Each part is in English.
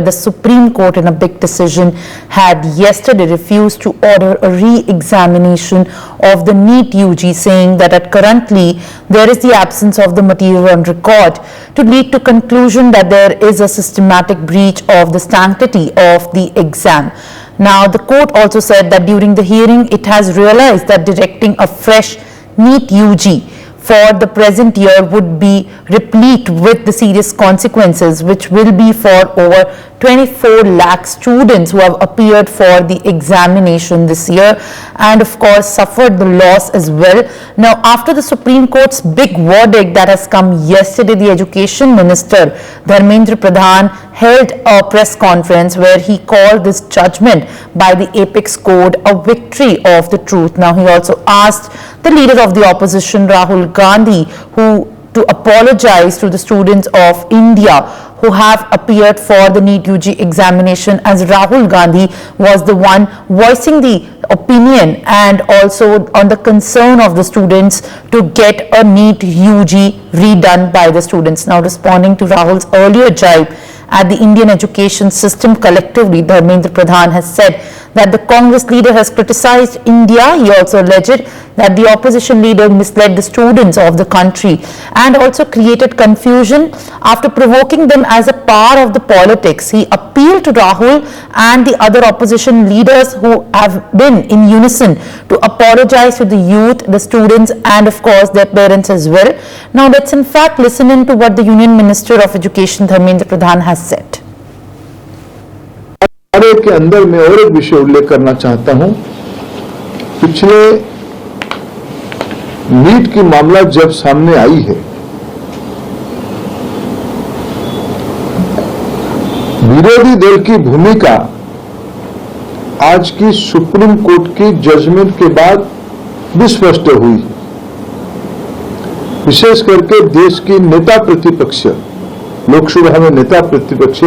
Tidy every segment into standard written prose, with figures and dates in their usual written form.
where the Supreme Court in a big decision had yesterday refused to order a re-examination of the NEET UG, saying that currently there is the absence of the material on record to lead to conclusion that there is a systematic breach of the sanctity of the exam. Now, the court also said that during the hearing, it has realized that directing a fresh NEET UG for the present year would be replete with the serious consequences, which will be for over 24 lakh students who have appeared for the examination this year and of course suffered the loss as well. Now, after the Supreme Court's big verdict that has come yesterday, the Education Minister Dharmendra Pradhan held a press conference where he called this judgment by the Apex Court a victory of the truth. Now, he also asked the leader of the opposition, Rahul Gandhi, to apologize to the students of India who have appeared for the NEET UG examination, as Rahul Gandhi was the one voicing the opinion and also on the concern of the students to get a NEET UG redone by the students. Now, responding to Rahul's earlier jibe at the Indian education system collectively, Dharmendra Pradhan has said that the Congress leader has criticized India. He also alleged that the opposition leader misled the students of the country and also created confusion after provoking them as a part of the politics. He appealed to Rahul and the other opposition leaders who have been in unison to apologize to the youth, the students and of course their parents as well. Now, let's in fact listen into what the Union Minister of Education Dharmendra Pradhan has said. के अंदर मैं और एक विषय उल्लेख करना चाहता हूं। पिछले नीट की मामला जब सामने आई है, विरोधी दल की भूमिका आज की सुप्रीम कोर्ट की जजमेंट के बाद भी स्पष्ट हुई। विशेष करके देश की नेता प्रतिपक्ष, लोकसभा में नेता प्रतिपक्ष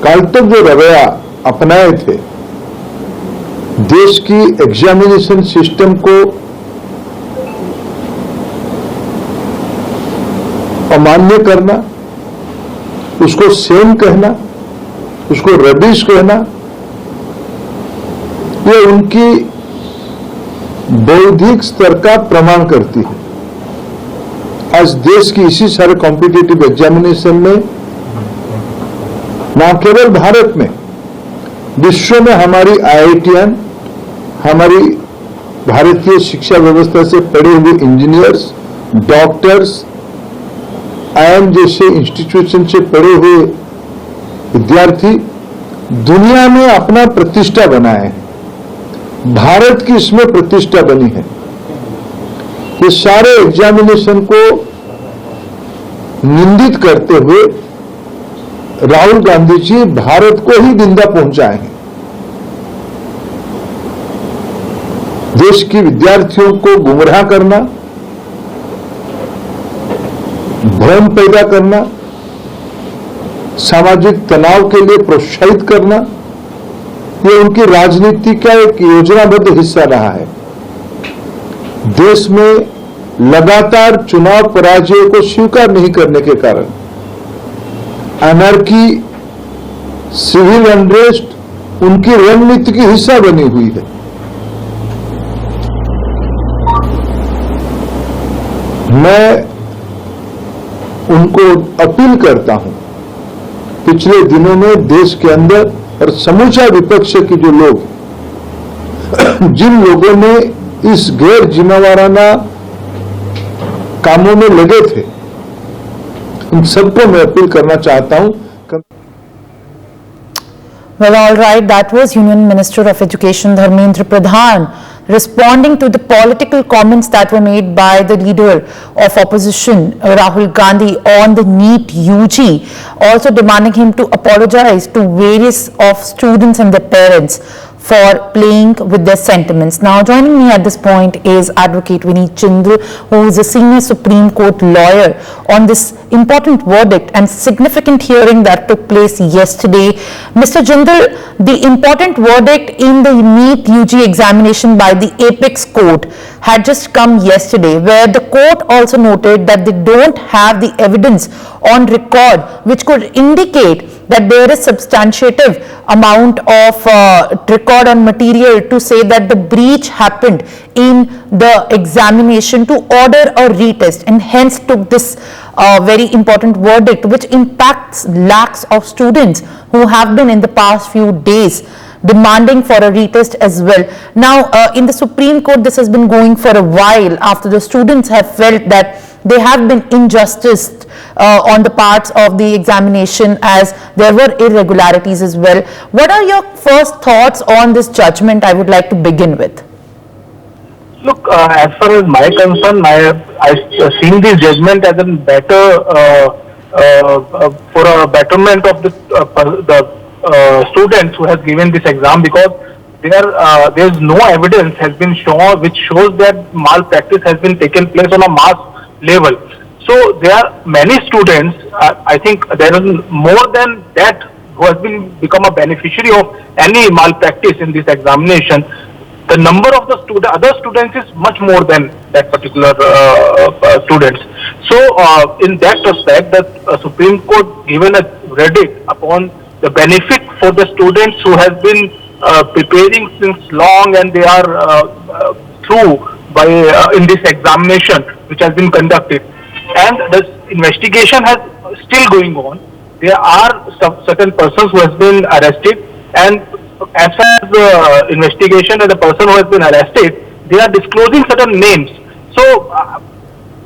काल तक जो रवैया अपनाए थे, देश की एग्जामिनेशन सिस्टम को अमान्य करना, उसको सेम कहना, उसको रबिश कहना, ये उनकी बौद्धिक स्तर का प्रमाण करती है। आज देश की इसी सारे कॉम्पिटिटिव एग्जामिनेशन में, न केवल भारत में, विश्व में हमारी आईआईटीएन, हमारी भारतीय शिक्षा व्यवस्था से पढ़े हुए इंजीनियर्स, डॉक्टर्स, आईआईएम जैसे इंस्टीट्यूशन से पढ़े हुए विद्यार्थी दुनिया में अपना प्रतिष्ठा बनाए हैं। भारत की इसमें प्रतिष्ठा बनी है। ये सारे एग्जामिनेशन को निंदित करते हुए राहुल गांधी जी भारत को ही निंदा पहुंचाए हैं। देश की विद्यार्थियों को गुमराह करना, भ्रम पैदा करना, सामाजिक तनाव के लिए प्रोत्साहित करना, ये उनकी राजनीति का एक योजनाबद्ध हिस्सा रहा है। देश में लगातार चुनाव पराजय को स्वीकार नहीं करने के कारण अनर्की, सिविल अनरेस्ट उनकी रणनीति की हिस्सा बनी हुई है। मैं उनको अपील करता हूं, पिछले दिनों में देश के अंदर और समूचा विपक्ष के जो लोग, जिन लोगों ने इस गैर जिम्मेवाराना कामों में लगे थे, इन सबको मैं अपील करना चाहता हूं। Well, all right, that was Union Minister of Education Dharmendra Pradhan responding to the political comments that were made by the leader of opposition Rahul Gandhi on the NEET UG, also demanding him to apologize to various of students and their parents for playing with their sentiments. Now, joining me at this point is Advocate Vineet Jindal, who is a senior Supreme Court lawyer on this important verdict and significant hearing that took place yesterday. Mr. Jindal, the important verdict in the NEET UG examination by the Apex Court had just come yesterday, where the court also noted that they don't have the evidence on record which could indicate that there is substantiative amount of record on material to say that the breach happened in the examination to order a retest, and hence took this very important verdict which impacts lakhs of students who have been in the past few days demanding for a retest as well. Now, in the Supreme Court, this has been going for a while after the students have felt that they have been injustice on the parts of the examination, as there were irregularities as well. What are your first thoughts on this judgment? I would like to begin with. Look, as far as my concern, I've seen this judgment as a better for a betterment of the students who has given this exam, because there is no evidence has been shown which shows that malpractice has been taken place on a mass level. So there are many students. I think there is more than that who has become a beneficiary of any malpractice in this examination. The number of the other students is much more than that particular students. So in that respect, the Supreme Court given a verdict upon the benefit for the students who have been preparing since long, and they are through by in this examination which has been conducted, and the investigation has still going on. There are certain persons who has been arrested, and as far as the investigation and the person who has been arrested, they are disclosing certain names. So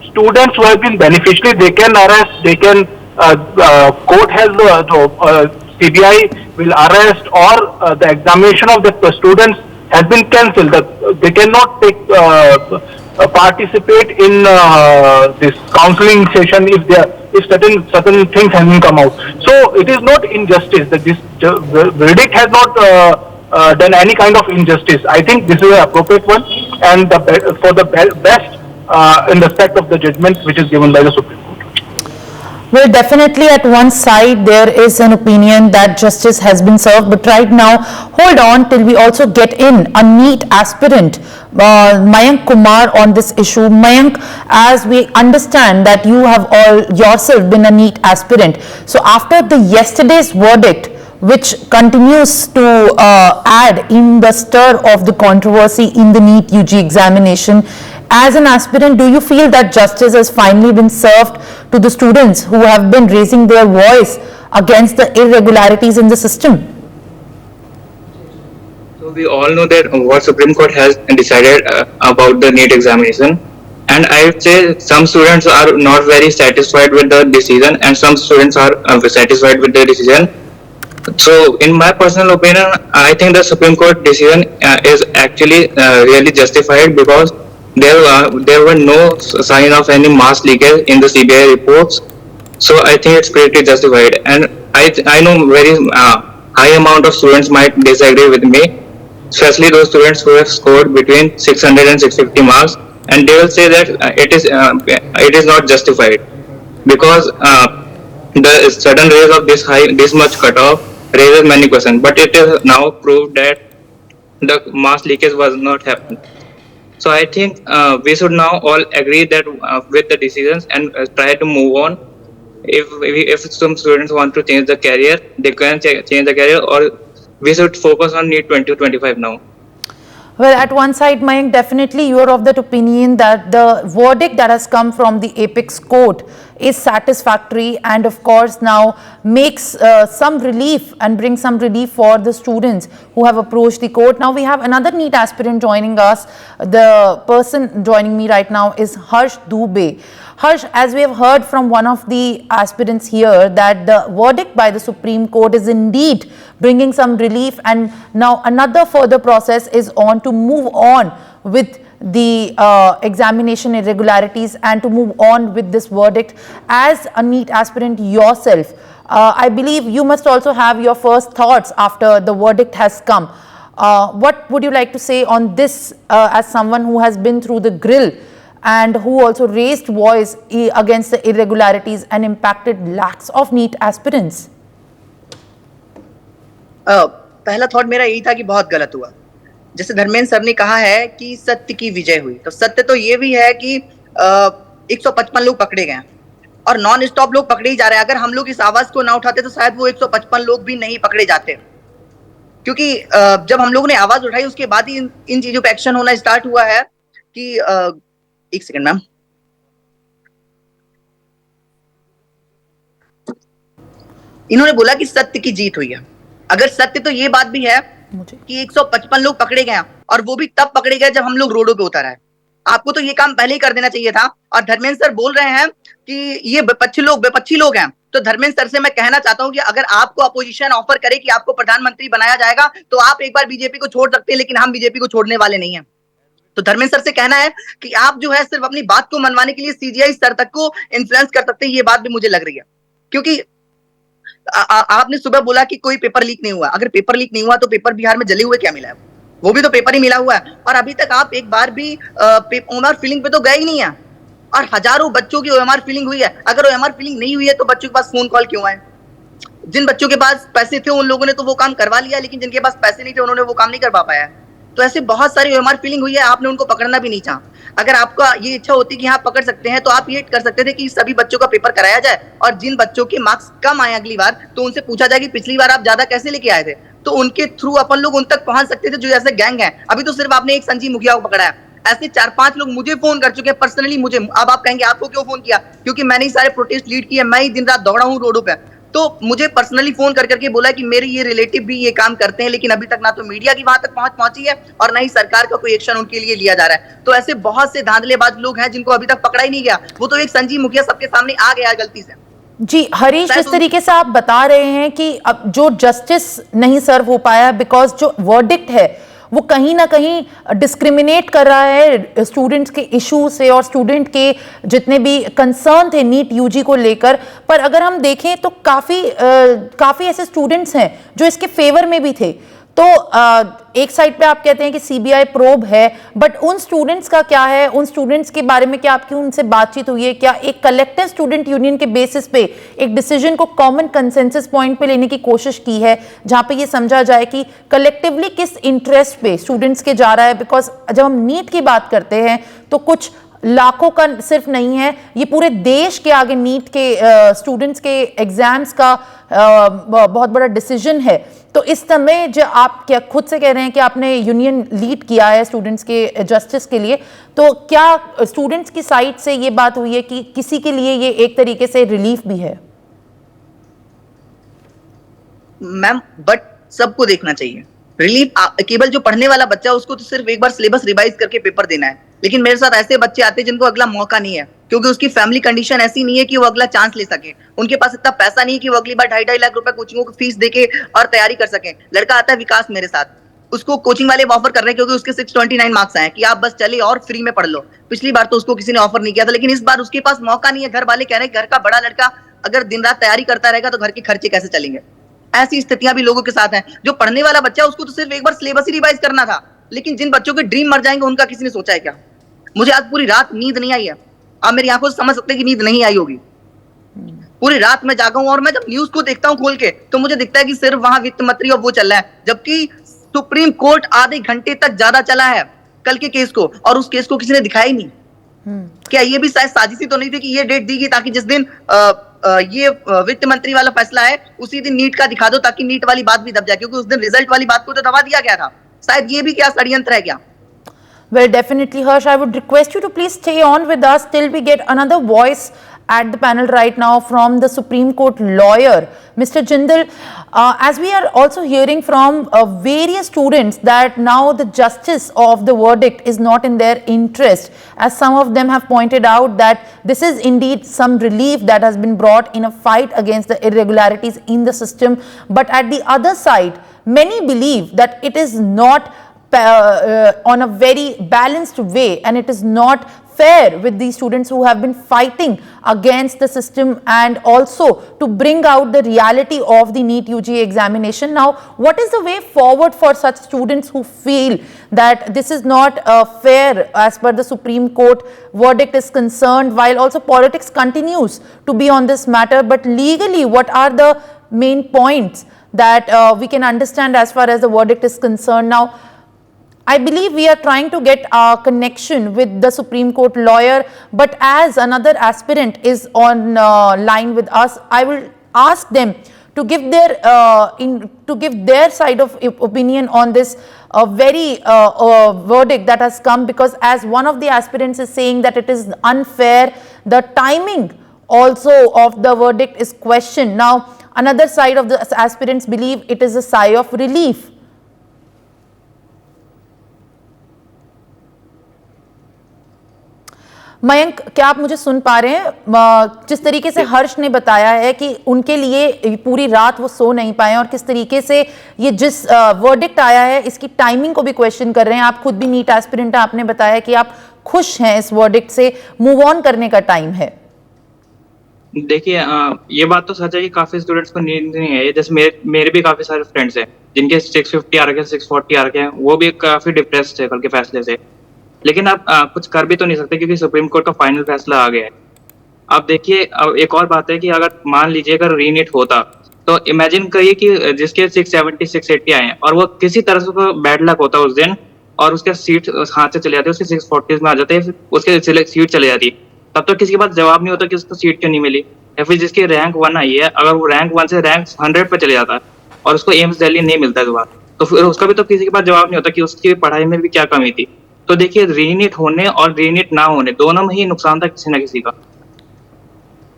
students who have been beneficiary, they can arrest, they can court has CBI will arrest, or the examination of the students has been cancelled. They cannot take participate in this counseling session if certain things have come out. So it is not injustice that this verdict has not done any kind of injustice. I think this is an appropriate one, and for the best in respect of the judgment which is given by the Supreme Court. Well, definitely at one side there is an opinion that justice has been served, but right now, hold on till we also get in a NEET aspirant, Mayank Kumar, on this issue. Mayank, as we understand that you have all yourself been a NEET aspirant, so after the yesterday's verdict, which continues to add in the stir of the controversy in the NEET UG examination, as an aspirant, do you feel that justice has finally been served to the students who have been raising their voice against the irregularities in the system? So we all know that what Supreme Court has decided about the NEET examination, and I would say some students are not very satisfied with the decision, and some students are satisfied with the decision. So in my personal opinion, I think the Supreme Court decision is actually really justified, because there were no sign of any mass leakage in the CBI reports. So I think it's pretty justified, and I know very high amount of students might disagree with me, especially those students who have scored between 600 and 650 marks, and they will say that it is not justified, because the sudden raise of this much cutoff raises many questions. But it is now proved that the mass leakage was not happening. So I think we should now all agree that with the decisions, and try to move on. If some students want to change the career, they can change the career, or we should focus on NEET 2025 now. Well, at one side, Mayank, definitely you are of that opinion that the verdict that has come from the Apex Court is satisfactory, and of course now makes some relief and brings some relief for the students who have approached the court. Now we have another NEET aspirant joining us. The person joining me right now is Harsh Dubey. Harsh, as we have heard from one of the aspirants here, that the verdict by the Supreme Court is indeed bringing some relief, and now another further process is on to move on with the examination irregularities and to move on with this verdict. As a NEET aspirant yourself, I believe you must also have your first thoughts after the verdict has come. What would you like to say on this as someone who has been through the grill and who also raised voice against the irregularities and impacted lakhs of NEET aspirants? पहला thought मेरा यही था कि बहुत गलत हुआ। जैसे Dharmendra sir ने कहा है कि सत्य की विजय हुई, तो सत्य तो ये भी है कि 155 लोग पकड़े गए, और नॉन स्टॉप लोग पकड़े ही जा रहे हैं। अगर हम लोग इस आवाज को ना उठाते तो शायद वो 155 लोग भी नहीं पकड़े जाते, क्योंकि जब हम लोगों ने आवाज उठाई उसके बाद ही इन चीजों पे एक्शन होना स्टार्ट हुआ है। कि एक सेकंड मैम, इन्होंने बोला कि सत्य की जीत हुई है। अगर सत्य तो ये बात भी है कि 155 लोग पकड़े गए, और वो भी तब पकड़े गए जब हम लोग रोडों पे उतर आए। आपको तो ये काम पहले ही कर देना चाहिए था। और धर्मेंद्र सर बोल रहे हैं कि ये विपक्षी लोग हैं, तो धर्मेंद्र सर से मैं कहना चाहता हूं कि अगर आपको अपोजिशन ऑफर करे कि आपको प्रधानमंत्री बनाया जाएगा तो आप एक बार बीजेपी को छोड़ सकते हैं, लेकिन हम बीजेपी को छोड़ने वाले नहीं है। तो धर्मेंद्र सर से कहना है कि आप जो है सिर्फ अपनी बात को मनवाने के लिए सीजीआई स्तर तक को इन्फ्लुएंस कर सकते हैं। ये बात भी मुझे लग रही है, क्योंकि आपने सुबह बोला कि कोई पेपर लीक नहीं हुआ। अगर पेपर लीक नहीं हुआ तो पेपर बिहार में जले हुए क्या मिला है? वो भी तो पेपर ही मिला हुआ है। और अभी तक आप एक बार भी ओएमआर फिलिंग पे तो गए ही नहीं है, और हजारों बच्चों की ओएमआर फिलिंग हुई है। अगर ओएमआर फिलिंग नहीं हुई है तो बच्चों के पास फोन कॉल क्यों आए? जिन बच्चों के पास पैसे थे उन लोगों ने तो वो काम करवा लिया, लेकिन जिनके पास पैसे नहीं थे उन्होंने वो काम नहीं करवा पाया। तो ऐसे बहुत सारी ओएमआर फिलिंग हुई है, आपने उनको पकड़ना भी नहीं चाहा। अगर आपका ये इच्छा होती कि हाँ पकड़ सकते हैं तो आप ये कर सकते थे कि सभी बच्चों का पेपर कराया जाए, और जिन बच्चों के मार्क्स कम आए अगली बार तो उनसे पूछा जाए कि पिछली बार आप ज्यादा कैसे लेके आए थे, तो उनके थ्रू अपन लोग उन तक पहुंच सकते थे जो ऐसे गैंग है। अभी तो सिर्फ आपने एक संजीव मुखिया को पकड़ा है, ऐसे 4-5 लोग मुझे फोन कर चुके हैं पर्सनली मुझे। अब आप कहेंगे आपको क्यों फोन किया? क्योंकि मैंने ही सारे प्रोटेस्ट लीड किए, मैं ही दिन रात दौड़ा हूँ रोडों पे। तो मुझे पर्सनली फोन कर करके बोला कि मेरे ये रिलेटिव भी ये काम करते हैं, लेकिन अभी तक ना तो मीडिया की वहां तक पहुंची है और ना ही सरकार का कोई एक्शन उनके लिए लिया जा रहा है। तो ऐसे बहुत से धांधलेबाज लोग हैं जिनको अभी तक पकड़ा ही नहीं गया। वो तो एक संजीव मुखिया सबके सामने आ गया गलती से। जी हरीश, जिस तरीके से आप बता रहे हैं कि अब जो जस्टिस नहीं सर्व हो पाया बिकॉज जो वर्डिक्ट है वो कहीं ना कहीं डिस्क्रिमिनेट कर रहा है स्टूडेंट्स के इशू से और स्टूडेंट के जितने भी कंसर्न थे नीट यूजी को लेकर। पर अगर हम देखें तो काफ़ी ऐसे स्टूडेंट्स हैं जो इसके फेवर में भी थे। तो एक साइड पे आप कहते हैं कि सीबीआई प्रोब है, बट उन स्टूडेंट्स का क्या है? उन स्टूडेंट्स के बारे में क्या आपकी उनसे बातचीत हुई है? क्या एक कलेक्टिव स्टूडेंट यूनियन के बेसिस पे एक डिसीजन को कॉमन कंसेंसस पॉइंट पे लेने की कोशिश की है, जहां पे ये समझा जाए कि कलेक्टिवली किस इंटरेस्ट पे स्टूडेंट्स के जा रहा है? बिकॉज जब हम नीट की बात करते हैं तो कुछ लाखों का सिर्फ नहीं है, ये पूरे देश के आगे नीट के स्टूडेंट्स के एग्जाम्स का बहुत बड़ा डिसीजन है। तो इस समय जो आप क्या खुद से कह रहे हैं कि आपने यूनियन लीड किया है स्टूडेंट्स के जस्टिस के लिए, तो क्या स्टूडेंट्स की साइड से ये बात हुई है कि किसी के लिए ये एक तरीके से रिलीफ भी है? मैम बट सबको देखना चाहिए रिलीफ। केवल जो पढ़ने वाला बच्चा है उसको तो सिर्फ एक बार सिलेबस रिवाइज करके पेपर देना है, लेकिन मेरे साथ ऐसे बच्चे आते हैं जिनको अगला मौका नहीं है, क्योंकि उसकी फैमिली कंडीशन ऐसी नहीं है कि वो अगला चांस ले सके। उनके पास इतना पैसा नहीं है कि वो अगली बार 2.5 लाख रुपए कोचिंगों की फीस देके और तैयारी कर सके। लड़का आता है विकास मेरे साथ, उसको कोचिंग वाले ऑफर कर रहे हैं क्योंकि उसके 629 मार्क्स आए कि आप बस चले और फ्री में पढ़ लो। पिछली बार तो उसको किसी ने ऑफर नहीं किया था, लेकिन इस बार उसके पास मौका नहीं है। घर वाले कह रहे हैं घर का बड़ा लड़का अगर दिन रात तैयारी करता रहेगा तो घर के खर्चे कैसे चलेंगे। ऐसी स्थितियां भी लोगों के साथ हैं। जो पढ़ने वाला बच्चा है उसको तो सिर्फ एक बार सिलेबस ही रिवाइज करना था, लेकिन जिन बच्चों के ड्रीम मर जाएंगे उनका किसी ने सोचा है क्या? मुझे आज पूरी रात नींद नहीं आई है, आप मेरी आंखों से समझ सकते हैं कि नींद नहीं आई होगी। पूरी रात में जागा हूं, और मैं जब न्यूज को देखता हूं खोल के तो मुझे दिखता है कि सिर्फ वहां वित्त मंत्री और वो चल रहा है, जबकि सुप्रीम कोर्ट आधे घंटे तक ज्यादा चला है कल के केस को, और उस केस को किसी ने दिखाया ही नहीं। क्या ये भी शायद साजिशी तो नहीं थी कि ये डेट दी गई ताकि जिस दिन ये वित्त मंत्री वाला फैसला है उसी दिन नीट का दिखा दो ताकि नीट वाली बात भी दब जाए, क्योंकि उस दिन रिजल्ट वाली बात को तो दबा दिया गया था। शायद ये भी क्या षड्यंत्र है क्या? Well, definitely, Harsh. I would request you to please stay on with us till we get another voice at the panel right now from the Supreme Court lawyer, Mr. Jindal. As we are also hearing from various students that now the justice of the verdict is not in their interest, as some of them have pointed out that this is indeed some relief that has been brought in a fight against the irregularities in the system. But at the other side, many believe that it is not on a very balanced way, and it is not fair with these students who have been fighting against the system and also to bring out the reality of the NEET UG examination. Now, what is the way forward for such students who feel that this is not fair as per the Supreme Court verdict is concerned, while also politics continues to be on this matter, but legally what are the main points that we can understand as far as the verdict is concerned? Now, I believe we are trying to get a connection with the Supreme Court lawyer, but as another aspirant is on line with us, I will ask them to give their side of opinion on this very verdict that has come, because as one of the aspirants is saying that it is unfair, the timing also of the verdict is questioned. Now, another side of the aspirants believe it is a sigh of relief. Mayank, क्या आप मुझे सुन पा रहे हैं? जिस तरीके से हर्ष ने बताया है कि उनके लिए पूरी रात वो सो नहीं पाए और किस तरीके से ये जिस वर्डिक्ट आया है इसकी टाइमिंग को भी क्वेश्चन कर रहे हैं। आप खुद भी नीट एस्पिरेंट हैं, आपने बताया कि आप खुश हैं इस वर्डिक्ट से, मूव ऑन करने का टाइम है। देखिए, ये बात तो सच है कि काफी स्टूडेंट्स को नींद नहीं है। जैसे मेरे भी काफी सारे फ्रेंड्स हैं जिनके 650 आ रखे हैं, 640 आ रखे हैं, वो भी काफी डिप्रेस्ड थे कल के फैसले से। लेकिन आप कुछ कर भी तो नहीं सकते क्योंकि सुप्रीम कोर्ट का फाइनल फैसला आ गया है। आप देखिए, अब एक और बात है कि अगर मान लीजिए अगर रीनीट होता तो इमेजिन करिए कि जिसके 670 680 आए हैं और वो किसी तरह से बैड लक होता उस दिन और उसके सीट हाथ से चले जाते, उसके 640 में आ जाते, उसके सीट चले जाती, तब तो किसी के पास जवाब नहीं होता कि उसको सीट क्यों नहीं मिली। या फिर जिसकी रैंक 1 आई है, अगर वो रैंक 1 से रैंक 100 पे चले जाता है और उसको एम्स दिल्ली नहीं मिलता दोबारा, तो फिर उसका भी तो किसी के पास जवाब नहीं होता कि उसकी पढ़ाई में भी क्या कमी थी। तो देखिए, रीनीट होने और रीनीट ना होने दोनों में ही नुकसान था किसी ना किसी का,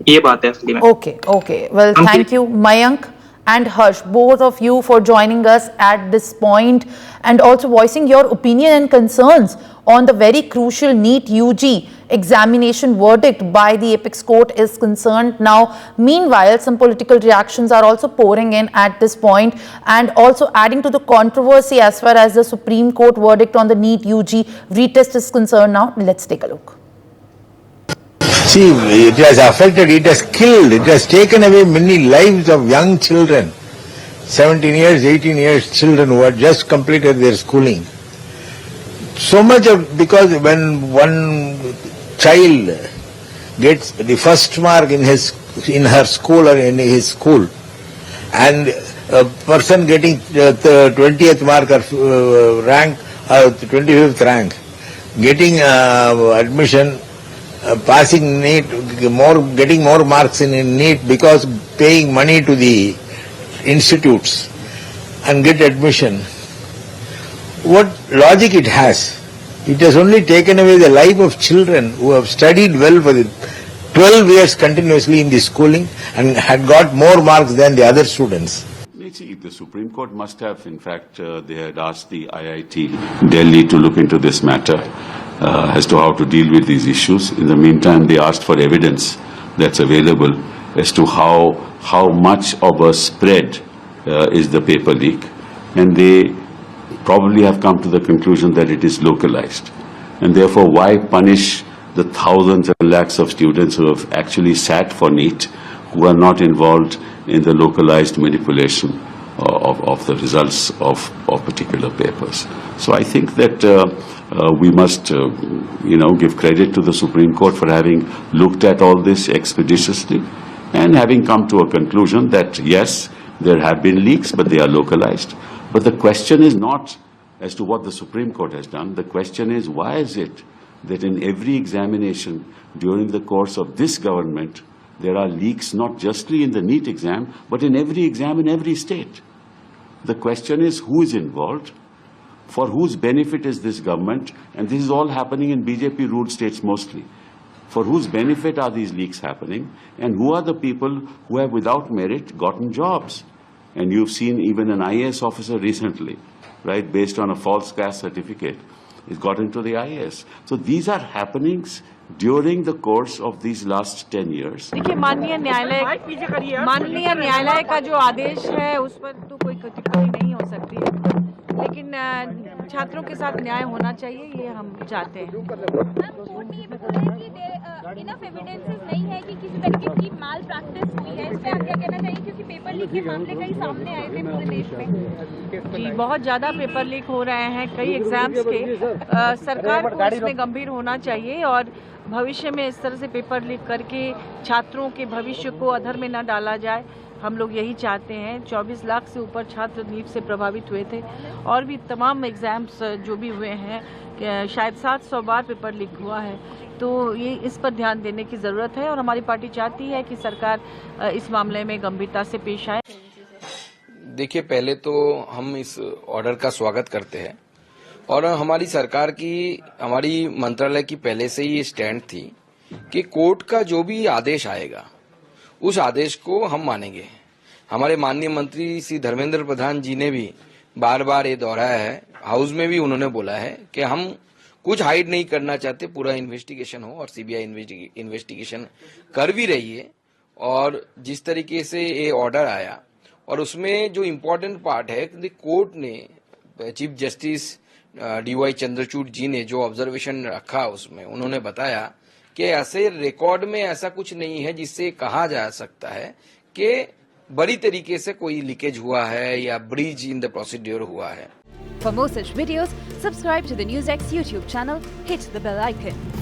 ये बात है असली में। Okay, well, thank you Mayank and Harsh, both of you, for joining us at this point and also voicing your opinion and concerns on the very crucial NEET UG examination verdict by the apex court is concerned. Now, meanwhile, some political reactions are also pouring in at this point and also adding to the controversy as far as the Supreme Court verdict on the NEET UG retest is concerned. Now, let's take a look. See, it has affected, it has killed, it has taken away many lives of young children, 17 years, 18 years children who had just completed their schooling. So much of, because when one child gets the first mark in her school or in his school, and a person getting the 20th mark or rank, 25th rank, getting admission, passing NEET, getting more marks in NEET because paying money to the institutes and get admission. What logic it has? It has only taken away the life of children who have studied well for 12 years continuously in the schooling and had got more marks than the other students. See, the Supreme Court must have, in fact, they had asked the IIT Delhi to look into this matter as to how to deal with these issues. In the meantime, they asked for evidence that's available as to how much of a spread is the paper leak, and they probably have come to the conclusion that it is localized. And therefore, why punish the thousands and lakhs of students who have actually sat for NEET, who are not involved in the localized manipulation of the results of particular papers. So I think that we must, give credit to the Supreme Court for having looked at all this expeditiously and having come to a conclusion that yes, there have been leaks, but they are localized. But the question is not as to what the Supreme Court has done. The question is, why is it that in every examination during the course of this government, there are leaks not justly in the NEET exam, but in every exam in every state? The question is, who is involved? For whose benefit is this government? And this is all happening in BJP-ruled states mostly. For whose benefit are these leaks happening? And who are the people who have, without merit, gotten jobs? And you've seen even an IAS officer recently, right, based on a false caste certificate, is got into the IAS. So these are happenings during the course of these last 10 years. देखिए, माननीय न्यायालय का जो आदेश है उस पर तो कोई टिप्पणी नहीं हो सकती है, लेकिन छात्रों के साथ न्याय होना चाहिए, ये हम चाहते हैं। इनफ एविडेंसेस नहीं है कि किसी तरीके की माल प्रैक्टिस हुई है, इस पे आप क्या कहना चाहिए, क्योंकि पेपर लीक के मामले कई सामने आए थे पूरे देश में। जी, बहुत ज़्यादा पेपर लीक हो रहे हैं कई एग्जाम्स के। सरकार को इसमें गंभीर होना चाहिए और भविष्य में इस तरह से पेपर लीक करके छात्रों के भविष्य को अधर में न डाला जाए। हम लोग यही चाहते हैं। 24 लाख से ऊपर छात्र नीट से प्रभावित हुए थे और भी तमाम एग्ज़ाम्स जो भी हुए हैं, शायद 700 बार पेपर लीक हुआ है। तो ये इस पर ध्यान देने की ज़रूरत है और हमारी पार्टी चाहती है कि सरकार इस मामले में गंभीरता से पेश आए। देखिए, पहले तो हम इस ऑर्डर का स्वागत करते हैं और हमारी सरकार की, हमारी मंत्रालय की पहले से ही ये स्टैंड थी कि कोर्ट का जो भी आदेश आएगा उस आदेश को हम मानेंगे। हमारे माननीय मंत्री श्री धर्मेंद्र प्रधान जी ने भी बार बार ये दोहराया है, हाउस में भी उन्होंने बोला है कि हम कुछ हाइड नहीं करना चाहते, पूरा इन्वेस्टिगेशन हो और सीबीआई इन्वेस्टिगेशन कर भी रही है। और जिस तरीके से ये ऑर्डर आया और उसमें जो इम्पोर्टेंट पार्ट है कि कोर्ट ने, चीफ जस्टिस डीवाई चंद्रचूड़ जी ने जो ऑब्जर्वेशन रखा उसमें उन्होंने बताया कि ऐसे रिकॉर्ड में ऐसा कुछ नहीं है जिससे कहा जा सकता है कि बड़ी तरीके से कोई लीकेज हुआ है या ब्रीच इन द प्रोसीड्यूर हुआ है। For more such videos, subscribe to the NewsX YouTube channel, hit the bell icon.